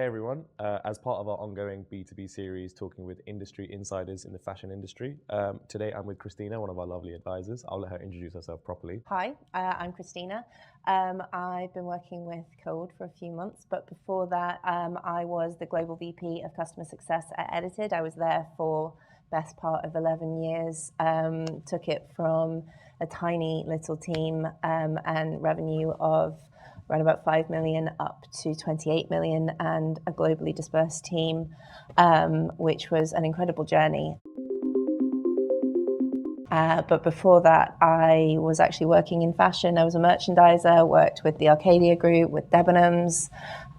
everyone. As part of our ongoing B2B series, talking with industry insiders in the fashion industry, today I'm with Christina, one of our lovely advisors. I'll let her introduce herself properly. Hi, I'm Christina. I've been working with Code for a few months, but before that, I was the Global VP of Customer Success at Edited. I was there for best part of 11 years, took it from a tiny little team and revenue of around about 5 million up to 28 million and a globally dispersed team, which was an incredible journey. But before that, I was actually working in fashion. I was a merchandiser, worked with the Arcadia Group, with Debenhams,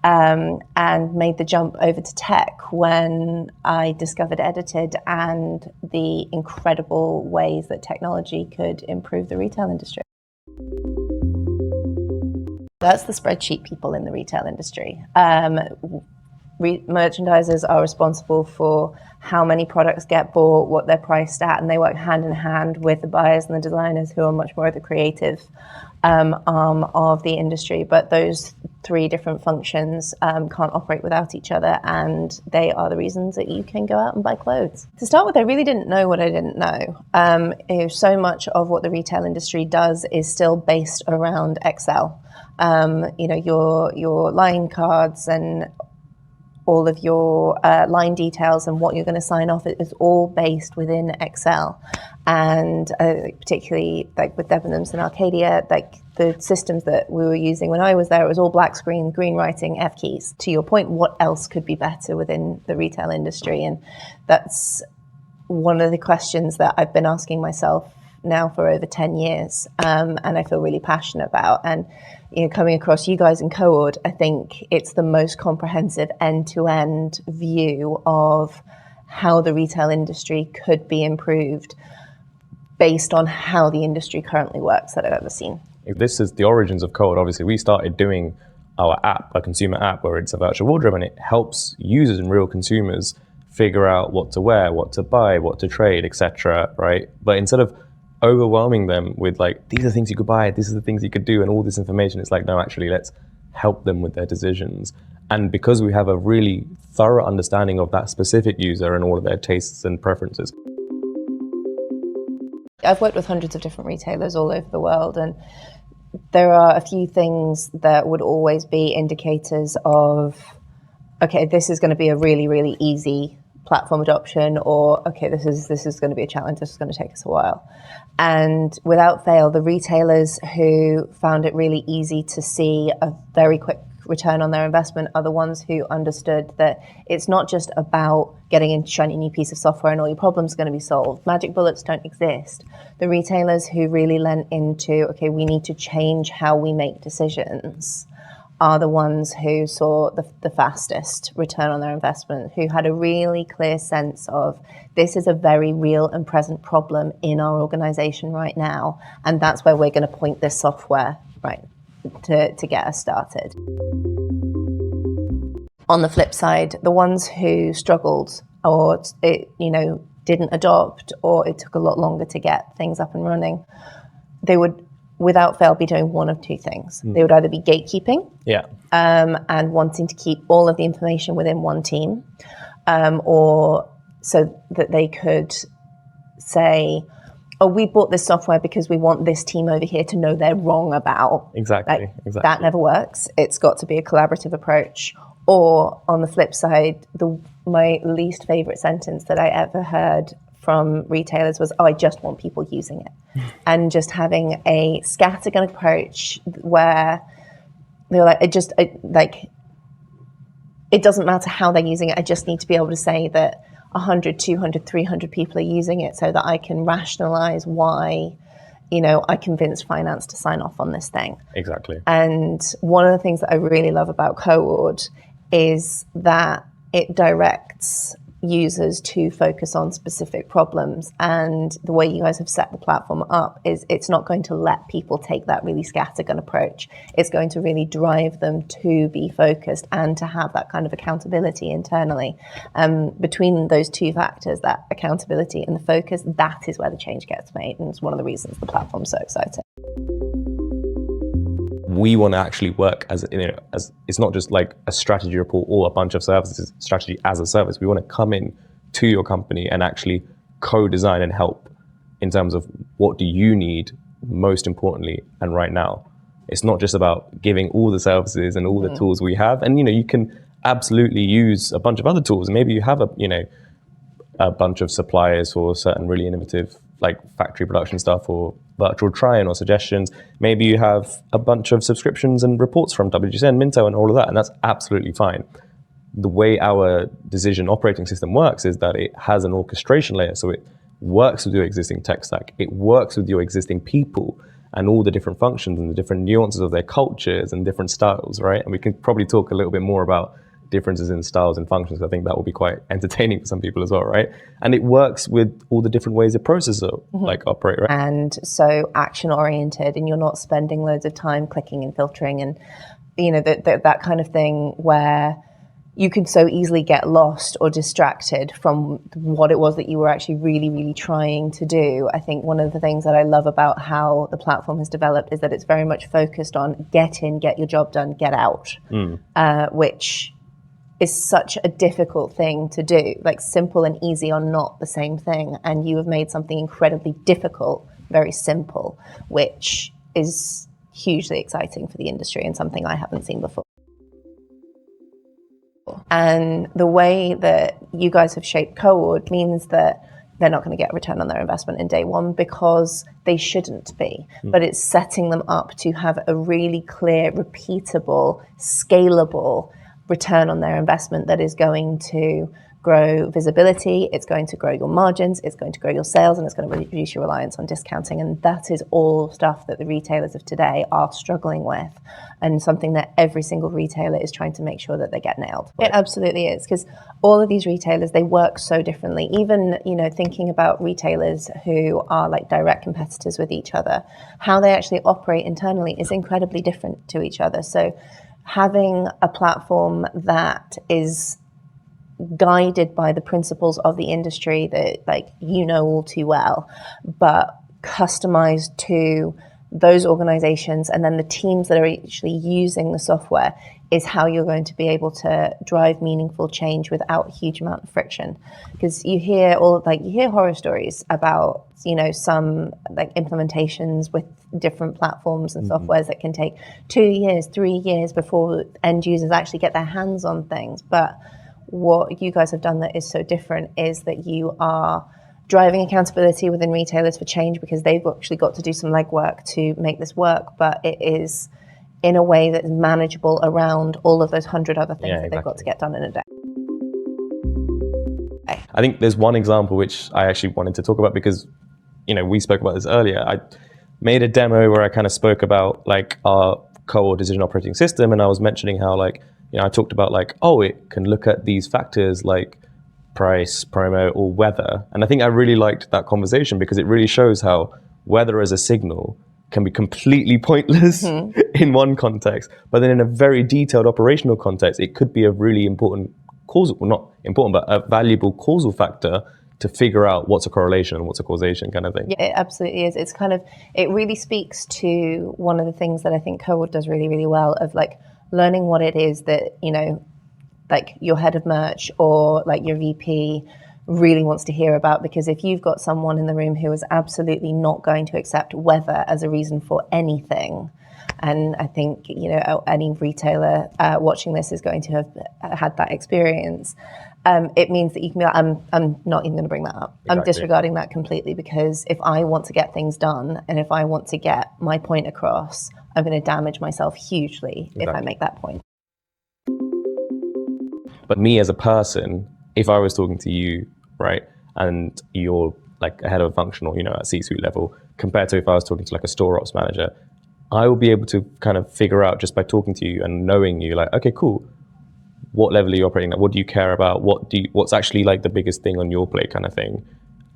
and made the jump over to tech when I discovered Edited and the incredible ways that technology could improve the retail industry. That's the spreadsheet people in the retail industry. Merchandisers are responsible for how many products get bought, what they're priced at, and they work hand in hand with the buyers and the designers, who are much more the creative arm of the industry. But those three different functions can't operate without each other, and they are the reasons that you can go out and buy clothes. To start with, I really didn't know what I didn't know. So much of what the retail industry does is still based around Excel. Your line cards and all of your line details and what you're going to sign off is all based within Excel. And particularly like with Debenhams and Arcadia, like the systems that we were using when I was there, it was all black screen, green writing, F keys. To your point, what else could be better within the retail industry? And that's one of the questions that I've been asking myself now for over 10 years, and I feel really passionate about. And coming across you guys in Coord, I think it's the most comprehensive end-to-end view of how the retail industry could be improved based on how the industry currently works that I've ever seen. If this is the origins of Coord, obviously we started doing our app, a consumer app, where it's a virtual wardrobe, and it helps users and real consumers figure out what to wear, what to buy, what to trade, etc. Right? But instead of overwhelming them with like, these are things you could buy, these are the things you could do, and all this information, it's like, no, actually, let's help them with their decisions. And because we have a really thorough understanding of that specific user and all of their tastes and preferences. I've worked with hundreds of different retailers all over the world, and there are a few things that would always be indicators of, okay, this is going to be a really, really easy platform adoption, or okay, this is going to be a challenge, this is going to take us a while. And without fail, the retailers who found it really easy to see a very quick return on their investment are the ones who understood that it's not just about getting a shiny new piece of software and all your problems are going to be solved. Magic bullets don't exist. The retailers who really lent into, okay, we need to change how we make decisions, are the ones who saw the fastest return on their investment, who had a really clear sense of, this is a very real and present problem in our organization right now, and that's where we're going to point this software right to get us started. On the flip side, the ones who struggled or didn't adopt, or it took a lot longer to get things up and running, they would without fail be doing one of two things. They would either be gatekeeping, and wanting to keep all of the information within one team, or so that they could say, oh, we bought this software because we want this team over here to know they're wrong about. Exactly. That never works. It's got to be a collaborative approach. Or on the flip side, my least favorite sentence that I ever heard from retailers was, oh, I just want people using it. And just having a scattergun approach where they're like, it doesn't matter how they're using it. I just need to be able to say that 100, 200, 300 people are using it so that I can rationalize why, I convinced finance to sign off on this thing. Exactly. And one of the things that I really love about Coord is that it directs users to focus on specific problems. And the way you guys have set the platform up is it's not going to let people take that really scattergun approach. It's going to really drive them to be focused and to have that kind of accountability internally. Between those two factors, that accountability and the focus, that is where the change gets made. And it's one of the reasons the platform's so exciting. we want to actually work as it's not just like a strategy report or a bunch of services, strategy as a service. We want to come in to your company and actually co-design and help in terms of what do you need most importantly and right now. It's not just about giving all the services and all the tools we have. And, you can absolutely use a bunch of other tools. Maybe you have a bunch of suppliers for certain really innovative, like factory production stuff or virtual try-in or suggestions. Maybe you have a bunch of subscriptions and reports from WGSN, Minto and all of that. And that's absolutely fine. The way our decision operating system works is that it has an orchestration layer. So it works with your existing tech stack. It works with your existing people and all the different functions and the different nuances of their cultures and different styles, right? And we can probably talk a little bit more about differences in styles and functions. I think that will be quite entertaining for some people as well, right? And it works with all the different ways a processor like operate, right? And so action oriented, and you're not spending loads of time clicking and filtering and, that kind of thing where you could so easily get lost or distracted from what it was that you were actually really, really trying to do. I think one of the things that I love about how the platform has developed is that it's very much focused on get in, get your job done, get out, which is such a difficult thing to do. Like simple and easy are not the same thing. And you have made something incredibly difficult, very simple, which is hugely exciting for the industry and something I haven't seen before. And the way that you guys have shaped Coord means that they're not going to get a return on their investment in day one because they shouldn't be. But it's setting them up to have a really clear, repeatable, scalable return on their investment that is going to grow visibility, it's going to grow your margins, it's going to grow your sales, and it's going to reduce your reliance on discounting. And that is all stuff that the retailers of today are struggling with, and something that every single retailer is trying to make sure that they get nailed. Right. It absolutely is, because all of these retailers, they work so differently. Even, thinking about retailers who are like direct competitors with each other, how they actually operate internally is incredibly different to each other. So having a platform that is guided by the principles of the industry that all too well, but customized to those organizations and then the teams that are actually using the software is how you're going to be able to drive meaningful change without a huge amount of friction. Because you hear horror stories about some implementations with different platforms and softwares that can take 2 years, 3 years before end users actually get their hands on things. But what you guys have done that is so different is that you are driving accountability within retailers for change, because they've actually got to do some legwork to make this work, but it is in a way that is manageable around all of those 100 other things that they've got to get done in a day. I think there's one example which I actually wanted to talk about because, we spoke about this earlier. I made a demo where I kind of spoke about our Coord decision operating system, and I was mentioning how I talked about it can look at these factors like price, promo, or weather. And I think I really liked that conversation because it really shows how weather as a signal can be completely pointless in one context, but then in a very detailed operational context, it could be a really important not important, but a valuable causal factor to figure out what's a correlation and what's a causation kind of thing. Yeah, it absolutely is. It's it really speaks to one of the things that I think Coord does really, really well of learning what it is that, your head of merch or your VP really wants to hear about. Because if you've got someone in the room who is absolutely not going to accept weather as a reason for anything, and I think, any retailer watching this is going to have had that experience, it means that you can be like, I'm not even going to bring that up. Exactly. I'm disregarding that completely, because if I want to get things done and if I want to get my point across, I'm going to damage myself hugely if I make that point. But me as a person, if I was talking to you, right, and you're a head of a function or, at C-suite level, compared to if I was talking to a store ops manager, I will be able to kind of figure out just by talking to you and knowing you, okay, cool. What level are you operating at? What do you care about? What's actually the biggest thing on your plate kind of thing?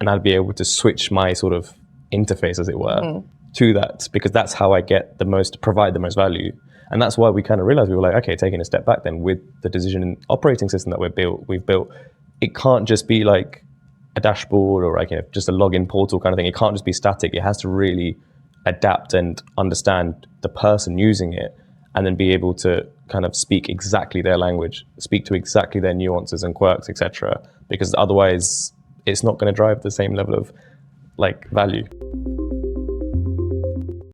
And I'd be able to switch my sort of interface, as it were, to that, because that's how I get provide the most value. And that's why we kind of realized we were okay, taking a step back then with the decision operating system that we've built, it can't just be a dashboard or just a login portal kind of thing. It can't just be static. It has to really adapt and understand the person using it and then be able to kind of speak exactly their language, speak to exactly their nuances and quirks, etc. Because otherwise, it's not going to drive the same level of like value,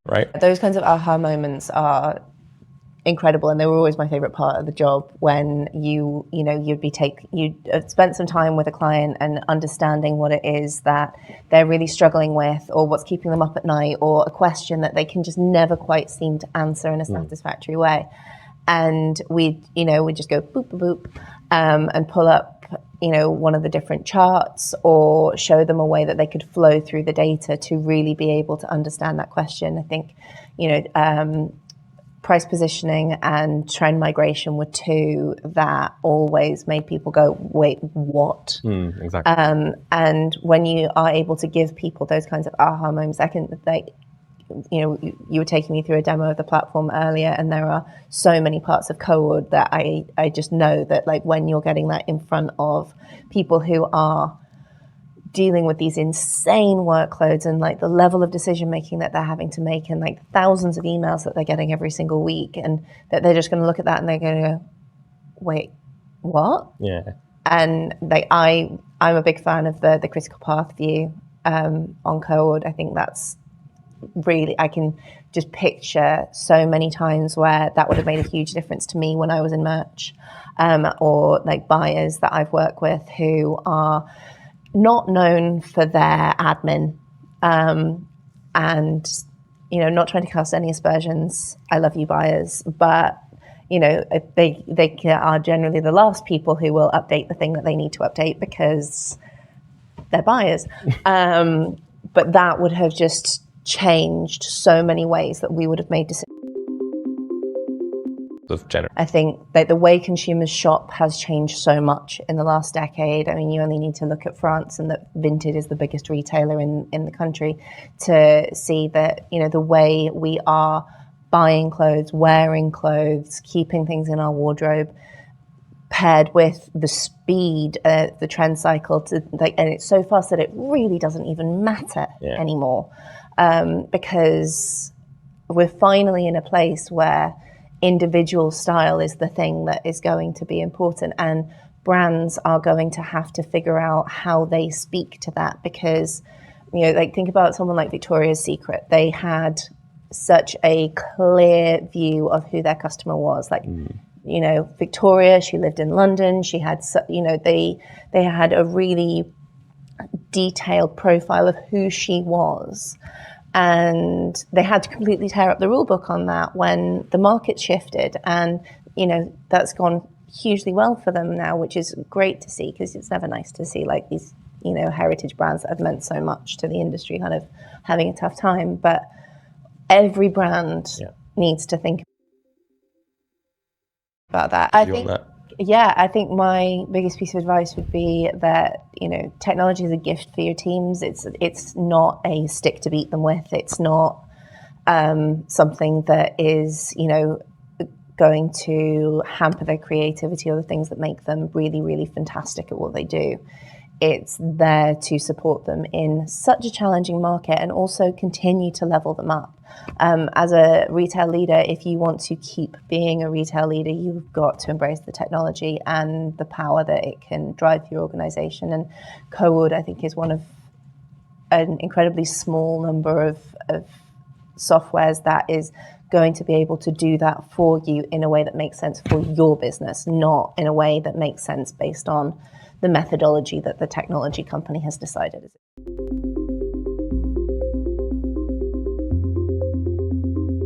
right? Those kinds of aha moments are incredible, and they were always my favorite part of the job, when you'd spent some time with a client and understanding what it is that they're really struggling with, or what's keeping them up at night, or a question that they can just never quite seem to answer in a satisfactory way. And we'd just go boop, boop, boop, and pull up, one of the different charts, or show them a way that they could flow through the data to really be able to understand that question. I think, price positioning and trend migration were two that always made people go, wait, what? Exactly. And when you are able to give people those kinds of aha moments, you were taking me through a demo of the platform earlier, and there are so many parts of code that I just know that, like, when you're getting that in front of people who are dealing with these insane workloads, and like the level of decision making that they're having to make, and like thousands of emails that they're getting every single week, and that they're just going to look at that and they're going to go, wait, what? Yeah. And I'm a big fan of the critical path view on code. I think that's really, I can just picture so many times where that would have made a huge difference to me when I was in merch, or like buyers that I've worked with who are not known for their admin, and not trying to cast any aspersions. I love you, buyers, but they are generally the last people who will update the thing that they need to update because they're buyers. But that would have just changed so many ways that we would have made decisions. I think that the way consumers shop has changed so much in the last decade. I mean, you only need to look at France, and that Vinted is the biggest retailer in the country, to see that, the way we are buying clothes, wearing clothes, keeping things in our wardrobe, paired with the speed, the trend cycle, and it's so fast that it really doesn't even matter anymore, because we're finally in a place where individual style is the thing that is going to be important, and brands are going to have to figure out how they speak to that, because think about someone like Victoria's Secret. They had such a clear view of who their customer was. Victoria, she lived in London, she had they had a really detailed profile of who she was. And they had to completely tear up the rule book on that when the market shifted. And, that's gone hugely well for them now, which is great to see, because it's never nice to see like these, heritage brands that have meant so much to the industry kind of having a tough time. But every brand needs to think about that. I think my biggest piece of advice would be that, technology is a gift for your teams. It's not a stick to beat them with. It's not something that is, going to hamper their creativity or the things that make them really, really fantastic at what they do. It's there to support them in such a challenging market, and also continue to level them up. As a retail leader, if you want to keep being a retail leader, you've got to embrace the technology and the power that it can drive your organization. And Cowood, I think, is one of an incredibly small number of softwares that is going to be able to do that for you in a way that makes sense for your business, not in a way that makes sense based on the methodology that the technology company has decided.